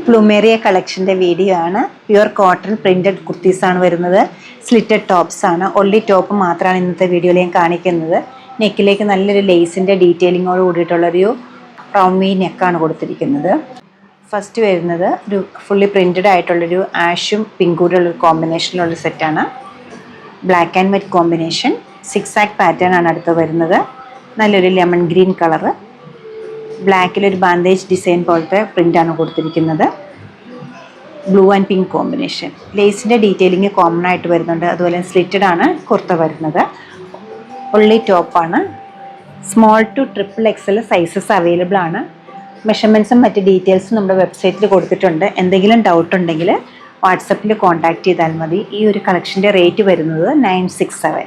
പ്ലൂമേറിയ കളക്ഷൻ്റെ video ആണ്. Pure cotton printed കുർത്തീസാണ് വരുന്നത്. Slitted tops ആണ്. ഒൺലി ടോപ്പ് മാത്രമാണ് ഇന്നത്തെ വീഡിയോയിൽ ഞാൻ കാണിക്കുന്നത്. നെക്കിലേക്ക് നല്ലൊരു ലേസിൻ്റെ ഡീറ്റെയിലിങ്ങോട് കൂടിയിട്ടുള്ളൊരു റൗണ്ട് നെക്കാണ് കൊടുത്തിരിക്കുന്നത്. ഫസ്റ്റ് വരുന്നത് ഒരു ഫുള്ളി പ്രിൻറ്റഡ് ആയിട്ടുള്ളൊരു ആഷും പിങ്കൂടുള്ളൊരു കോമ്പിനേഷനിലുള്ള സെറ്റാണ്. Black and white combination, six ആക്ക് പാറ്റേൺ ആണ് അടുത്ത് വരുന്നത്. നല്ലൊരു ലെമൺ ഗ്രീൻ കളറ്, ബ്ലാക്കിലൊരു ബാൻഡേജ് ഡിസൈൻ പോലത്തെ പ്രിൻ്റാണ് കൊടുത്തിരിക്കുന്നത്. Blue and pink combination. ലേസിൻ്റെ ഡീറ്റെയിലിങ് കോമൺ ആയിട്ട് വരുന്നുണ്ട്. അതുപോലെ സ്ലിറ്റഡ് ആണ് കുർത്ത വരുന്നത്. ഒൺലി ടോപ്പാണ്. Small to triple XL sizes available ആണ്. മെഷർമെൻറ്റ്സും മറ്റ് ഡീറ്റെയിൽസും നമ്മുടെ വെബ്സൈറ്റിൽ കൊടുത്തിട്ടുണ്ട്. എന്തെങ്കിലും ഡൗട്ട് ഉണ്ടെങ്കിൽ വാട്സപ്പിൽ കോൺടാക്റ്റ് ചെയ്താൽ മതി. ഈ ഒരു കളക്ഷൻ്റെ റേറ്റ് വരുന്നത് 967.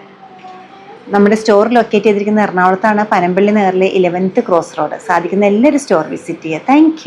നമ്മുടെ സ്റ്റോർ ലൊക്കേറ്റ് ചെയ്തിരിക്കുന്ന എറണാകുളത്താണ്. പനമ്പള്ളി നേറിലെ 11th ക്രോസ് റോഡ്. സാധിക്കുന്ന എല്ലാവരും സ്റ്റോർ വിസിറ്റ് ചെയ്യുക. താങ്ക്